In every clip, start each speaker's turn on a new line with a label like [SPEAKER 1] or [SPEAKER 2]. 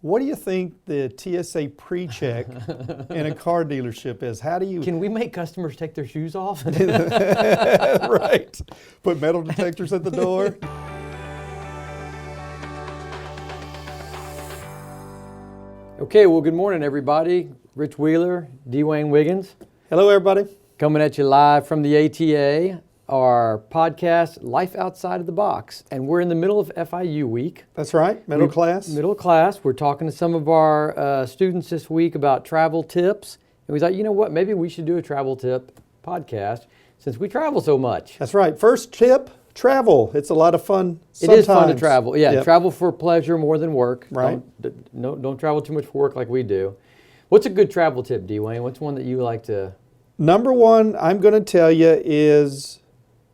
[SPEAKER 1] What do you think the TSA pre-check in a car dealership is? How do you...
[SPEAKER 2] Can we make customers take their shoes off?
[SPEAKER 1] Right. Put metal detectors at the door.
[SPEAKER 2] Okay, well, good morning, everybody. Rich Wheeler, Dwayne Wiggins.
[SPEAKER 1] Hello, everybody.
[SPEAKER 2] Coming at you live from the ATA, our podcast, Life Outside of the Box. And we're in the middle of FIU week.
[SPEAKER 1] That's right, middle class.
[SPEAKER 2] Middle class. We're talking to some of our students this week about travel tips. And we thought, you know what, maybe we should do a travel tip podcast since we travel so much.
[SPEAKER 1] That's right. First tip, travel. It's a lot of fun sometimes.
[SPEAKER 2] It is fun to travel. Yeah,
[SPEAKER 1] Yep.
[SPEAKER 2] Travel for pleasure more than work.
[SPEAKER 1] Right.
[SPEAKER 2] Don't travel too much for work like we do. What's a good travel tip, Dwayne? What's one that you like to...
[SPEAKER 1] Number one, I'm going to tell you is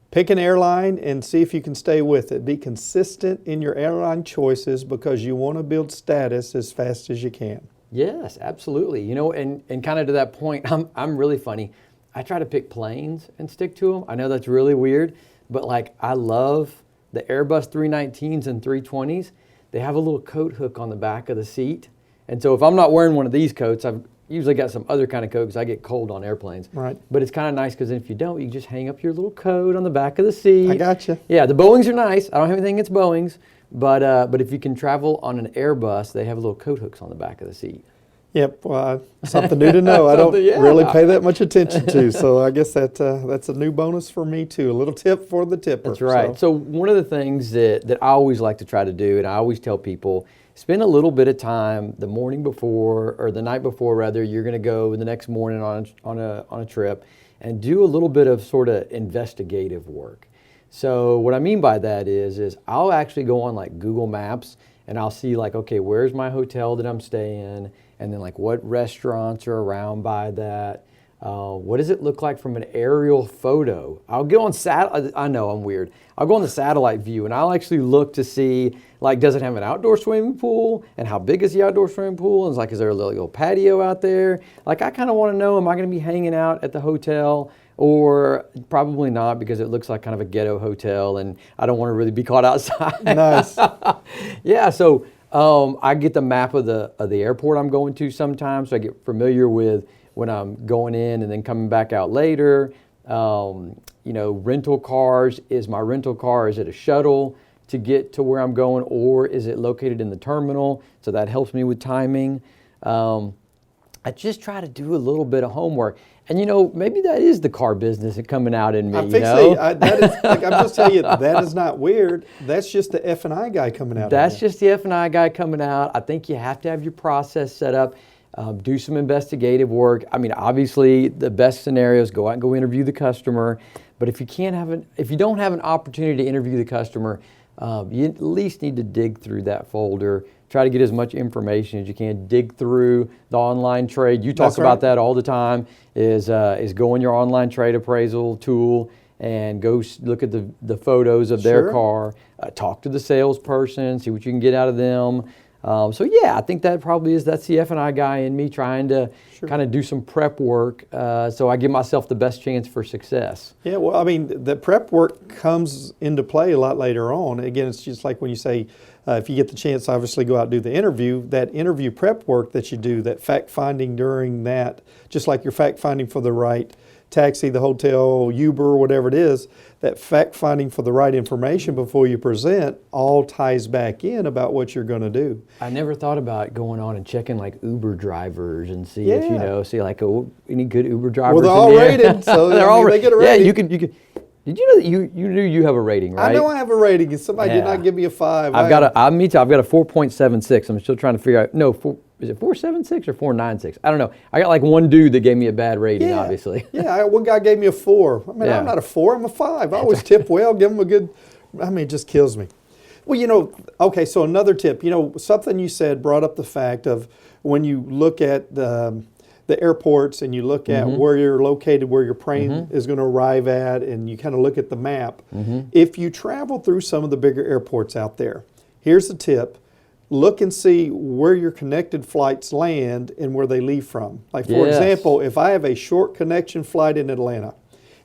[SPEAKER 1] pick an airline and see if you can stay with it. Be consistent in your airline choices because you want to build status as fast as you can.
[SPEAKER 2] Yes, absolutely. You know, and kind of to that point, I'm really funny. I try to pick planes and stick to them. I know that's really weird, but like I love the Airbus 319s and 320s. They have a little coat hook on the back of the seat. And so if I'm not wearing one of these coats, I've usually got some other kind of coat because I get cold on airplanes.
[SPEAKER 1] Right.
[SPEAKER 2] But it's kind of nice because if you don't, you just hang up your little coat on the back of the seat.
[SPEAKER 1] I gotcha.
[SPEAKER 2] Yeah, the Boeings are nice. I don't have anything against Boeings. But if you can travel on an Airbus, they have little coat hooks on the back of the seat.
[SPEAKER 1] Yep, well, something new to know. I don't really pay that much attention to, so I guess that's a new bonus for me too. A little tip for the tipper.
[SPEAKER 2] That's right. So one of the things that I always like to try to do, and I always tell people, spend a little bit of time the morning before, or the night before rather, you're going to go the next morning on a trip, and do a little bit of sort of investigative work. So what I mean by that is I'll actually go on like Google Maps, and I'll see like, okay, where's my hotel that I'm staying? And then like what restaurants are around by that? What does it look like from an aerial photo? I'll get on I know I'm weird. I'll go on the satellite view and I'll actually look to see like, does it have an outdoor swimming pool? And how big is the outdoor swimming pool? And it's like, is there a little patio out there? Like I kind of want to know, am I going to be hanging out at the hotel? Or probably not because it looks like kind of a ghetto hotel and I don't want to really be caught outside.
[SPEAKER 1] Nice.
[SPEAKER 2] Yeah, so I get the map of the airport I'm going to sometimes, so I get familiar with when I'm going in and then coming back out later. Rental cars. Is my rental car, is it a shuttle to get to where I'm going, or is it located in the terminal? So that helps me with timing. I just try to do a little bit of homework. And maybe that is the car business coming out in me.
[SPEAKER 1] I'm just telling you, that is not weird. That's just the F&I guy coming out.
[SPEAKER 2] That's just the F&I guy coming out. I think you have to have your process set up. Do some investigative work. I mean, obviously, the best scenario is go out and go interview the customer. But if you don't have an opportunity to interview the customer, you at least need to dig through that folder. Try to get as much information as you can. Dig through the online trade. You talk about that all the time. Is go in your online trade appraisal tool and go look at the photos of their car. Talk to the salesperson. See what you can get out of them. I think that's the F&I guy in me trying to kind of do some prep work so I give myself the best chance for success.
[SPEAKER 1] Yeah, well, I mean, the prep work comes into play a lot later on. Again, it's just like when you say, if you get the chance, obviously go out and do the interview, that interview prep work that you do, that fact-finding during that, just like you're fact-finding for the right taxi, the hotel, Uber, whatever it is, that fact-finding for the right information before you present all ties back in about what you're going to do.
[SPEAKER 2] I never thought about going on and checking like Uber drivers and see if any good Uber drivers.
[SPEAKER 1] Well, they're all rated, so they get a rating.
[SPEAKER 2] Yeah, you could. Did you know that you knew you have a rating, right?
[SPEAKER 1] I know I have a rating, and somebody did not give me a 5.
[SPEAKER 2] I've got a 4.76. I'm still trying to figure out. Is it 4.76 or 4.96? I don't know. I got like one dude that gave me a bad rating, obviously.
[SPEAKER 1] One guy gave me a 4. I mean, I'm not a 4, I'm a 5. I always tip well, give them a good, it just kills me. Well, okay, so another tip, something you said brought up the fact of when you look at the airports and you look at where you're located, where your plane is going to arrive at, and you kind of look at the map. If you travel through some of the bigger airports out there, here's the tip. Look and see where your connected flights land and where they leave from. Like, for example, if I have a short connection flight in Atlanta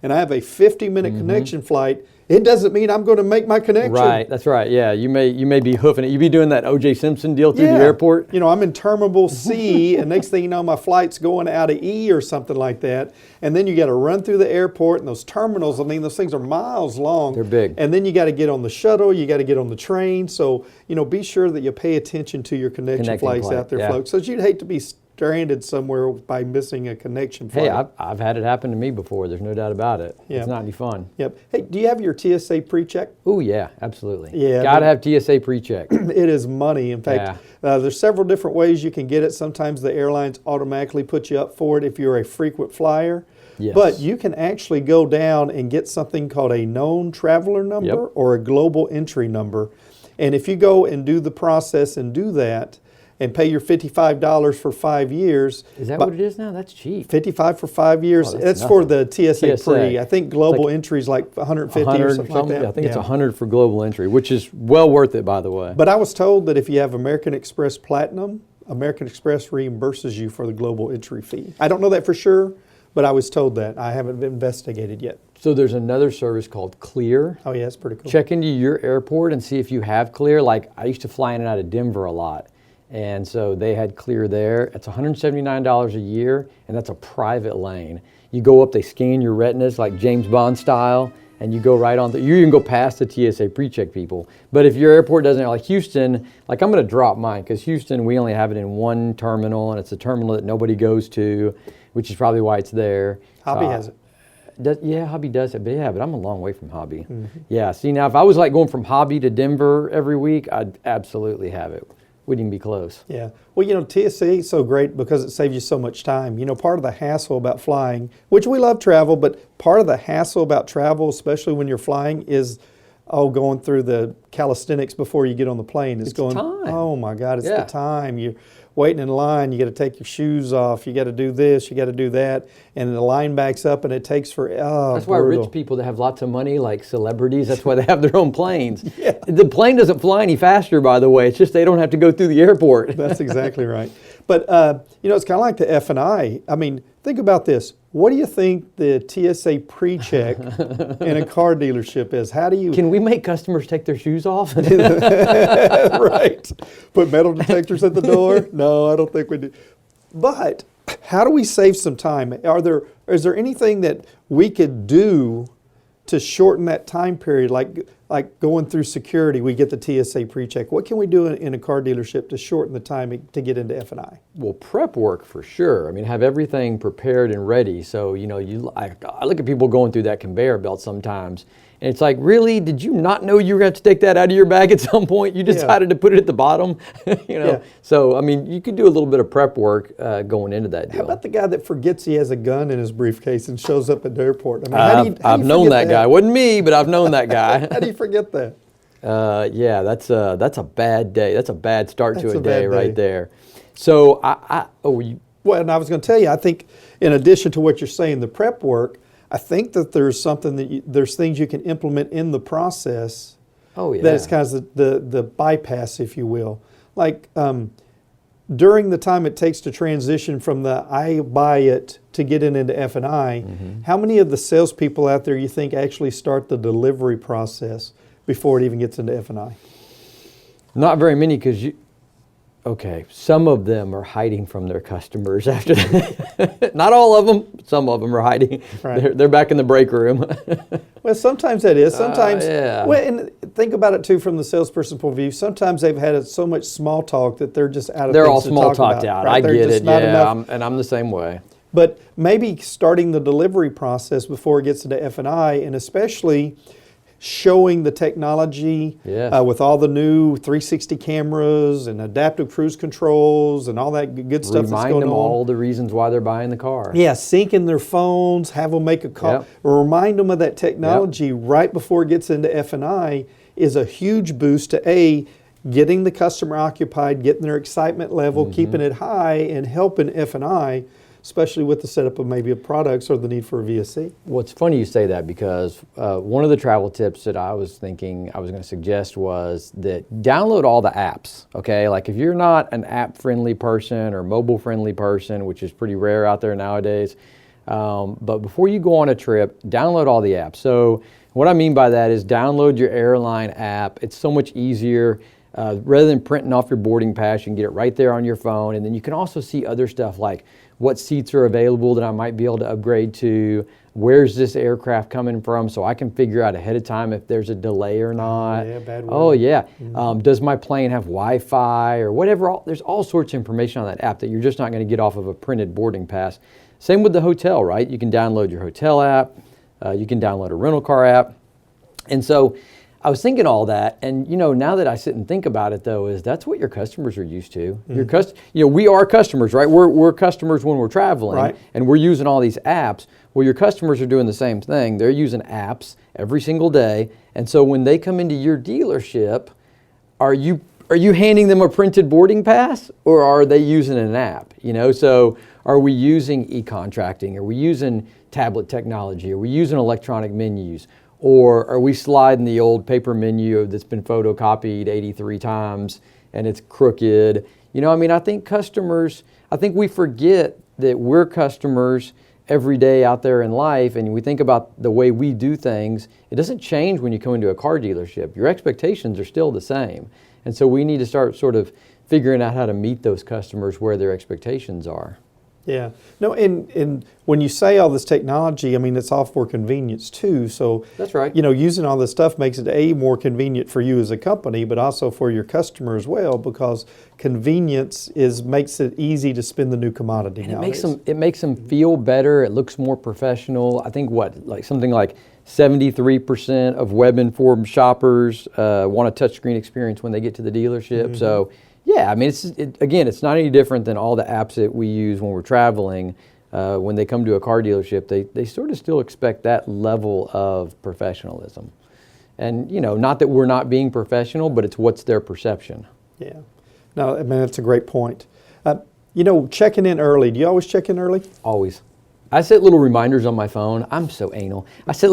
[SPEAKER 1] and I have a 50-minute connection flight it doesn't mean I'm going to make my connection.
[SPEAKER 2] Right, that's right. Yeah, you may be hoofing it. You be doing that O.J. Simpson deal through the airport.
[SPEAKER 1] You know, I'm in terminal C, and next thing you know, my flight's going out of E or something like that. And then you got to run through the airport, and those terminals, I mean, those things are miles long.
[SPEAKER 2] They're big.
[SPEAKER 1] And then you got to get on the shuttle, you got to get on the train. So, you know, be sure that you pay attention to your connecting flights out there, folks. So you'd hate to be stranded somewhere by missing a connection flight.
[SPEAKER 2] Hey, I've had it happen to me before. There's no doubt about it. Yeah. It's not any fun.
[SPEAKER 1] Yep. Hey, do you have your TSA pre-check?
[SPEAKER 2] Oh, yeah, absolutely.
[SPEAKER 1] Yeah.
[SPEAKER 2] Got to have TSA pre-check.
[SPEAKER 1] It is money. In fact, there's several different ways you can get it. Sometimes the airlines automatically put you up for it if you're a frequent flyer.
[SPEAKER 2] Yes.
[SPEAKER 1] But you can actually go down and get something called a known traveler number or a global entry number. And if you go and do the process and do that, and pay your $55 for 5 years.
[SPEAKER 2] Is that what it is now? That's cheap.
[SPEAKER 1] $55 for 5 years.
[SPEAKER 2] Oh,
[SPEAKER 1] that's for the TSA pre. I think global entry is like $150 or something like that.
[SPEAKER 2] I think it's $100 for global entry, which is well worth it, by the way.
[SPEAKER 1] But I was told that if you have American Express Platinum, American Express reimburses you for the global entry fee. I don't know that for sure, but I was told that. I haven't investigated yet.
[SPEAKER 2] So there's another service called Clear.
[SPEAKER 1] Oh, yeah, it's pretty cool.
[SPEAKER 2] Check into your airport and see if you have Clear. Like, I used to fly in and out of Denver a lot. And so they had Clear there. It's $179 a year, and that's a private lane. You go up, they scan your retinas like James Bond style, and you go right on. You even go past the TSA pre-check people. But if your airport doesn't, like Houston, like I'm going to drop mine because Houston, we only have it in one terminal, and it's a terminal that nobody goes to, which is probably why it's there.
[SPEAKER 1] Hobby has it.
[SPEAKER 2] Yeah, Hobby does it, but I'm a long way from Hobby. Mm-hmm. Yeah, see now if I was like going from Hobby to Denver every week, I'd absolutely have it. Wouldn't even be close. Yeah.
[SPEAKER 1] Well, you know, TSA is so great because it saves you so much time. You know, part of the hassle about flying, which we love travel, but part of the hassle about travel, especially when you're flying, is going through the calisthenics before you get on the plane.
[SPEAKER 2] It's time.
[SPEAKER 1] Oh my God, it's the time. You're waiting in line, you got to take your shoes off, you got to do this, you got to do that, and the line backs up and it takes
[SPEAKER 2] That's why rich people that have lots of money, like celebrities, that's why they have their own planes.
[SPEAKER 1] Yeah.
[SPEAKER 2] The plane doesn't fly any faster, by the way. It's just they don't have to go through the airport.
[SPEAKER 1] That's exactly right. But, you know, it's kind of like the F&I. I mean, think about this. What do you think the TSA pre-check in a car dealership is? How do you...
[SPEAKER 2] Can we make customers take their shoes off?
[SPEAKER 1] Right. Put metal detectors at the door? No, I don't think we do. But how do we save some time? Is there anything that we could do to shorten that time period, like going through security, we get the TSA pre-check. What can we do in a car dealership to shorten the time to get into F&I?
[SPEAKER 2] Well, prep work for sure. I mean, have everything prepared and ready. So, you know, I look at people going through that conveyor belt sometimes, and it's like, really, did you not know you were going to have to take that out of your bag at some point? You decided to put it at the bottom, you know? Yeah. So, I mean, you could do a little bit of prep work going into that deal.
[SPEAKER 1] How about the guy that forgets he has a gun in his briefcase and shows up at the airport? I mean,
[SPEAKER 2] I've known that guy. It wasn't me, but I've known that guy.
[SPEAKER 1] How do you forget that?
[SPEAKER 2] Yeah, that's a bad day. That's a bad start to a day right there. So,
[SPEAKER 1] Well, and I was going to tell you, I think in addition to what you're saying, the prep work, I think that there's something there's things you can implement in the process.
[SPEAKER 2] Oh, yeah.
[SPEAKER 1] That is kind of the bypass, if you will. Like during the time it takes to transition from the I buy it to getting into F&I, how many of the salespeople out there you think actually start the delivery process before it even gets into F&I?
[SPEAKER 2] Not very many, because some of them are hiding from their customers after that. Not all of them, some of them are hiding. Right. They're back in the break room.
[SPEAKER 1] Well, sometimes that is. Sometimes, well, and think about it too from the salesperson's point of view. Sometimes they've had so much small talk that they're just out of.
[SPEAKER 2] They're
[SPEAKER 1] things
[SPEAKER 2] all
[SPEAKER 1] to
[SPEAKER 2] small
[SPEAKER 1] talk
[SPEAKER 2] talked
[SPEAKER 1] about,
[SPEAKER 2] out.
[SPEAKER 1] Right?
[SPEAKER 2] I get it. Yeah, I'm the same way.
[SPEAKER 1] But maybe starting the delivery process before it gets into F&I, and especially showing the technology with all the new 360 cameras and adaptive cruise controls and all that good stuff that's going on.
[SPEAKER 2] Remind them all the reasons why they're buying the car.
[SPEAKER 1] Yeah, sync in their phones, have them make a call. Or remind them of that technology right before it gets into F&I is a huge boost to getting the customer occupied, getting their excitement level, keeping it high, and helping F&I, especially with the setup of maybe products or the need for a VSC.
[SPEAKER 2] Well, it's funny you say that, because one of the travel tips that I was thinking I was going to suggest was that download all the apps, okay? Like if you're not an app-friendly person or mobile-friendly person, which is pretty rare out there nowadays, But before you go on a trip, download all the apps. So what I mean by that is download your airline app. It's so much easier. Rather than printing off your boarding pass, you can get it right there on your phone. And then you can also see other stuff like what seats are available that I might be able to upgrade to. Where's this aircraft coming from, so I can figure out ahead of time if there's a delay or not.
[SPEAKER 1] Yeah, bad weather.
[SPEAKER 2] Oh, yeah. Does my plane have Wi-Fi or whatever? There's all sorts of information on that app that you're just not going to get off of a printed boarding pass. Same with the hotel, right? You can download your hotel app. You can download a rental car app. And so I was thinking all that, and now that I sit and think about it, though, is that's what your customers are used to. We are customers, right? We're customers when we're traveling,
[SPEAKER 1] right,
[SPEAKER 2] and we're using all these apps. Well, your customers are doing the same thing. They're using apps every single day, and so when they come into your dealership, are you handing them a printed boarding pass, or are they using an app? So are we using e-contracting? Are we using tablet technology? Are we using electronic menus? Or are we sliding the old paper menu that's been photocopied 83 times and it's crooked? I think we forget that we're customers every day out there in life, and we think about the way we do things. It doesn't change when you come into a car dealership. Your expectations are still the same. And so we need to start sort of figuring out how to meet those customers where their expectations are.
[SPEAKER 1] Yeah. No, and when you say all this technology, it's all for convenience too. So
[SPEAKER 2] that's right.
[SPEAKER 1] Using all this stuff makes it more convenient for you as a company, but also for your customer as well, because convenience makes it easy to spend the new commodity.
[SPEAKER 2] And it makes them feel better. It looks more professional. I think something like 73% of web-informed shoppers want a touchscreen experience when they get to the dealership. Mm-hmm. So. Yeah, it's not any different than all the apps that we use when we're traveling. When they come to a car dealership, they sort of still expect that level of professionalism. And, not that we're not being professional, but it's what's their perception.
[SPEAKER 1] Yeah. No, that's a great point. Checking in early. Do you always check in early?
[SPEAKER 2] Always. I set little reminders on my phone. I'm so anal. I set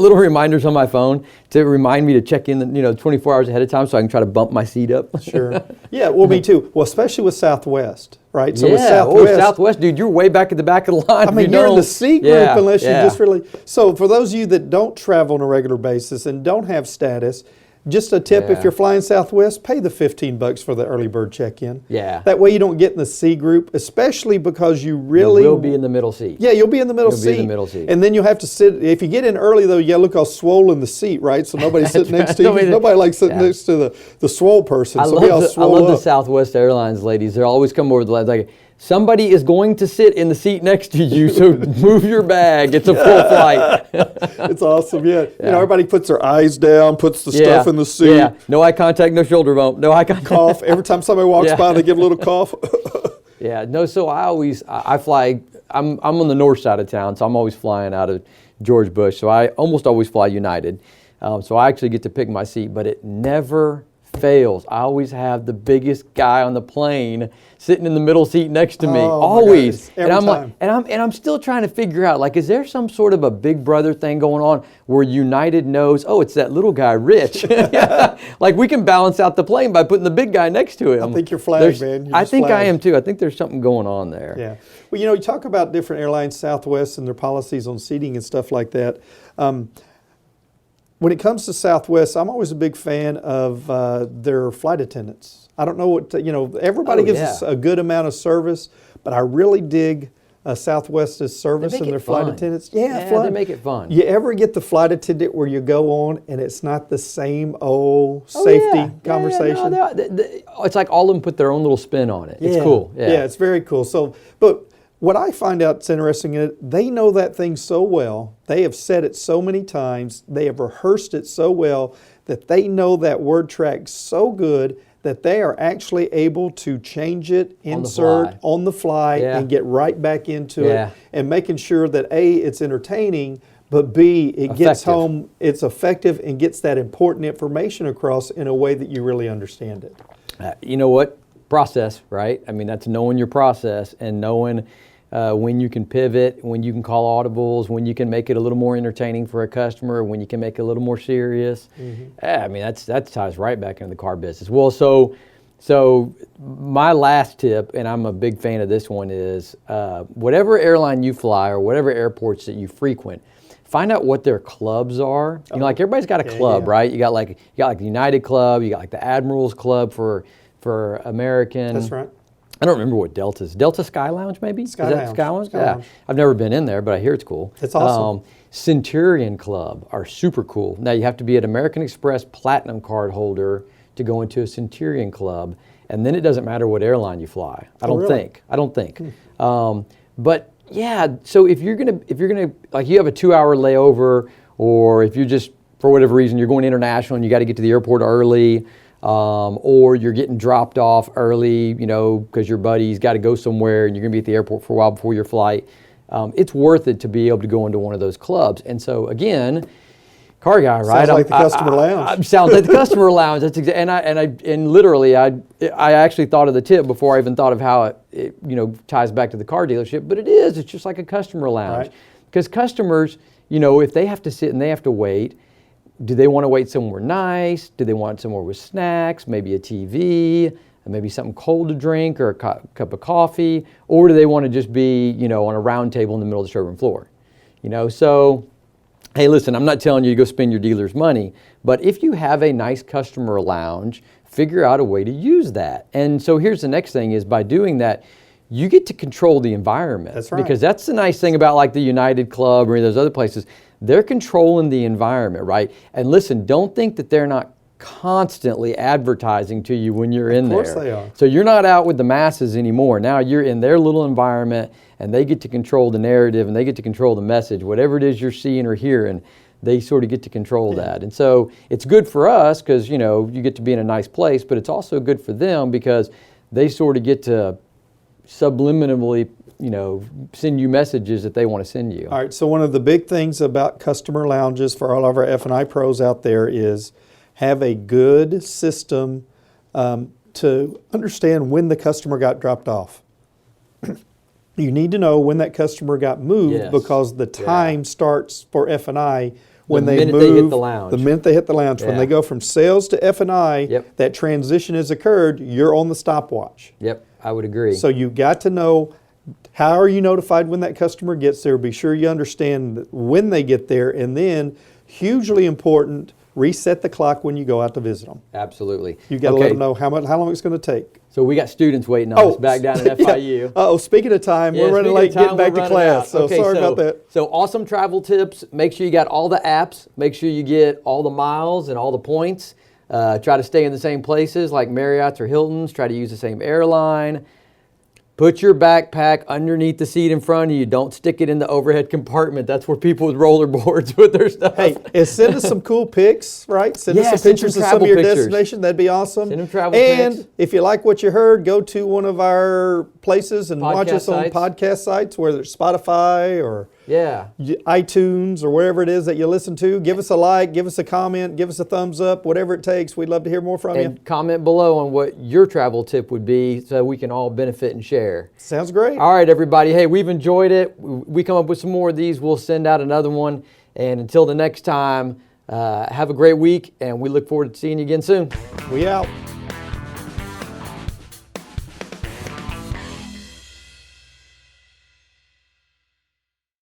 [SPEAKER 2] little reminders on my phone to remind me to check in, 24 hours ahead of time, so I can try to bump my seat up.
[SPEAKER 1] Sure. Yeah. Well, me too. Well, especially with Southwest, right?
[SPEAKER 2] So with Southwest, dude, you're way back at the back of the line.
[SPEAKER 1] You're in the C group unless you just really. So for those of you that don't travel on a regular basis and don't have status, just a tip, if you're flying Southwest, pay the $15 for the early bird check-in.
[SPEAKER 2] Yeah.
[SPEAKER 1] That way you don't get in the C group, especially because you will
[SPEAKER 2] be in the middle seat.
[SPEAKER 1] Yeah, you'll be in the middle seat. And then you'll have to sit. If you get in early, though, you look all swollen the seat, right? So nobody's sitting next to you. Nobody likes sitting next to the swole person.
[SPEAKER 2] I love the Southwest Airlines ladies. They always come over the left like, somebody is going to sit in the seat next to you, so move your bag. It's a full flight.
[SPEAKER 1] It's awesome, yeah. Everybody puts their eyes down, puts the stuff in the seat.
[SPEAKER 2] Yeah, no eye contact, no shoulder bump, no eye contact.
[SPEAKER 1] Cough. Every time somebody walks by, they give a little cough.
[SPEAKER 2] So I fly, I'm on the north side of town, so I'm always flying out of George Bush, so I almost always fly United. So I actually get to pick my seat, but it never fails. I always have the biggest guy on the plane sitting in the middle seat next to me. Always.
[SPEAKER 1] Every time.
[SPEAKER 2] I'm still trying to figure out, is there some sort of a big brother thing going on where United knows, it's that little guy, Ritch. We can balance out the plane by putting the big guy next to him.
[SPEAKER 1] I think you're flagged, man.
[SPEAKER 2] I think I am too. I think there's something going on there.
[SPEAKER 1] Yeah. Well, you talk about different airlines, Southwest, and their policies on seating and stuff like that. When it comes to Southwest, I'm always a big fan of their flight attendants. I don't know what, everybody gives us a good amount of service, but I really dig Southwest's service and their flight attendants.
[SPEAKER 2] Yeah, fun. They make it fun.
[SPEAKER 1] You ever get the flight attendant where you go on and it's not the same old safety conversation?
[SPEAKER 2] It's like all of them put their own little spin on it. It's cool.
[SPEAKER 1] Yeah, it's very cool. So, but what I find out is interesting is they know that thing so well. They have said it so many times. They have rehearsed it so well that they know that word track so good that they are actually able to change it, insert on the fly, and get right back into it, and making sure that A, it's entertaining, but B, it gets home, it's effective, and gets that important information across in a way that you really understand it.
[SPEAKER 2] You know what? Process, right? That's knowing your process and knowing when you can pivot, when you can call audibles, when you can make it a little more entertaining for a customer, when you can make it a little more serious. Mm-hmm. That ties right back into the car business. Well, so So my last tip, and I'm a big fan of this one, is whatever airline you fly or whatever airports that you frequent, find out what their clubs are. You know, like everybody's got a club, right? You got like the United Club, you got like the Admirals Club for American.
[SPEAKER 1] That's right.
[SPEAKER 2] I don't remember what Delta's. Delta Sky Lounge, maybe?
[SPEAKER 1] Sky
[SPEAKER 2] Is that
[SPEAKER 1] Lounge.
[SPEAKER 2] Sky Lounge?
[SPEAKER 1] Sky
[SPEAKER 2] Yeah.
[SPEAKER 1] Lounge.
[SPEAKER 2] I've never been in there, but I hear it's cool.
[SPEAKER 1] It's awesome.
[SPEAKER 2] Centurion Club are super cool. Now, you have to be an American Express Platinum card holder to go into a Centurion Club, and then it doesn't matter what airline you fly. I don't think. But yeah, so if you're gonna like you have a 2-hour layover, or if you're just for whatever reason you're going international and you got to get to the airport early, or you're getting dropped off early, you know, because your buddy's got to go somewhere and you're gonna be at the airport for a while before your flight. It's worth it to be able to go into one of those clubs. And so again, car guy, right?
[SPEAKER 1] Sounds like the customer lounge.
[SPEAKER 2] Sounds like the customer lounge. That's and literally, I actually thought of the tip before I even thought of how it you know ties back to the car dealership. But it's just like a customer lounge,
[SPEAKER 1] Right.
[SPEAKER 2] because customers, you know, if they have to sit and they have to wait, do they want to wait somewhere nice? Do they want somewhere with snacks, maybe a TV, maybe something cold to drink, or a cup of coffee, or do they want to just be, you know, on a round table in the middle of the showroom floor, you know? So, hey, listen, I'm not telling you to go spend your dealer's money, but if you have a nice customer lounge, figure out a way to use that. And so here's the next thing is by doing that, you get to control the environment.
[SPEAKER 1] That's right.
[SPEAKER 2] Because that's the nice thing about like the United Club or any of those other places. They're controlling the environment, right? And listen, don't think that they're not constantly advertising to you when you're in there.
[SPEAKER 1] Of course they are.
[SPEAKER 2] So you're not out with the masses anymore. Now you're in their little environment, and they get to control the narrative, and they get to control the message. Whatever it is you're seeing or hearing, they sort of get to control that. And so it's good for us because, you know, you get to be in a nice place, but it's also good for them because they sort of get to subliminally, you know, send you messages that they want to send you.
[SPEAKER 1] All right, so one of the big things about customer lounges for all of our F&I pros out there is have a good system to understand when the customer got dropped off. You need to know when that customer got moved,
[SPEAKER 2] Yes.
[SPEAKER 1] because the time starts for F&I when
[SPEAKER 2] The
[SPEAKER 1] they
[SPEAKER 2] minute
[SPEAKER 1] move.
[SPEAKER 2] they hit the lounge.
[SPEAKER 1] The minute they hit the lounge. When
[SPEAKER 2] Yeah.
[SPEAKER 1] they go from sales to F&I,
[SPEAKER 2] Yep.
[SPEAKER 1] that transition has occurred, you're on the stopwatch.
[SPEAKER 2] Yep, I would agree.
[SPEAKER 1] So you got to know, how are you notified when that customer gets there? Be sure you understand when they get there, and then, hugely important, reset the clock when you go out to visit them.
[SPEAKER 2] Absolutely.
[SPEAKER 1] You got to let them know how long it's going to take.
[SPEAKER 2] So we got students waiting on us back down at FIU.
[SPEAKER 1] Oh, speaking of time,
[SPEAKER 2] Yeah,
[SPEAKER 1] we're running
[SPEAKER 2] speaking
[SPEAKER 1] late
[SPEAKER 2] of time,
[SPEAKER 1] getting back
[SPEAKER 2] we're
[SPEAKER 1] to
[SPEAKER 2] running
[SPEAKER 1] class.
[SPEAKER 2] out.
[SPEAKER 1] So
[SPEAKER 2] Okay,
[SPEAKER 1] sorry about that.
[SPEAKER 2] So awesome travel tips. Make sure you got all the apps. Make sure you get all the miles and all the points. Try to stay in the same places like Marriott's or Hilton's. Try to use the same airline. Put your backpack underneath the seat in front of you. Don't stick it in the overhead compartment. That's where people with rollerboards put their stuff.
[SPEAKER 1] Hey, and send us some cool pics, right? Send
[SPEAKER 2] Yeah,
[SPEAKER 1] us some
[SPEAKER 2] send
[SPEAKER 1] pictures
[SPEAKER 2] some
[SPEAKER 1] of some of
[SPEAKER 2] travel
[SPEAKER 1] your
[SPEAKER 2] pictures.
[SPEAKER 1] destination. That'd be awesome.
[SPEAKER 2] Send them travel
[SPEAKER 1] and
[SPEAKER 2] pics.
[SPEAKER 1] if you like what you heard, go to one of our places and watch
[SPEAKER 2] Podcast
[SPEAKER 1] us on
[SPEAKER 2] sites.
[SPEAKER 1] podcast sites, whether it's Spotify or
[SPEAKER 2] Yeah.
[SPEAKER 1] iTunes or wherever it is that you listen to. Give us a like, give us a comment, give us a thumbs up, whatever it takes. We'd love to hear more from you.
[SPEAKER 2] And comment below on what your travel tip would be so we can all benefit and share.
[SPEAKER 1] Sounds great.
[SPEAKER 2] All right, everybody. Hey, we've enjoyed it. We come up with some more of these. We'll send out another one. And until the next time, have a great week, and we look forward to seeing you again soon.
[SPEAKER 1] We out.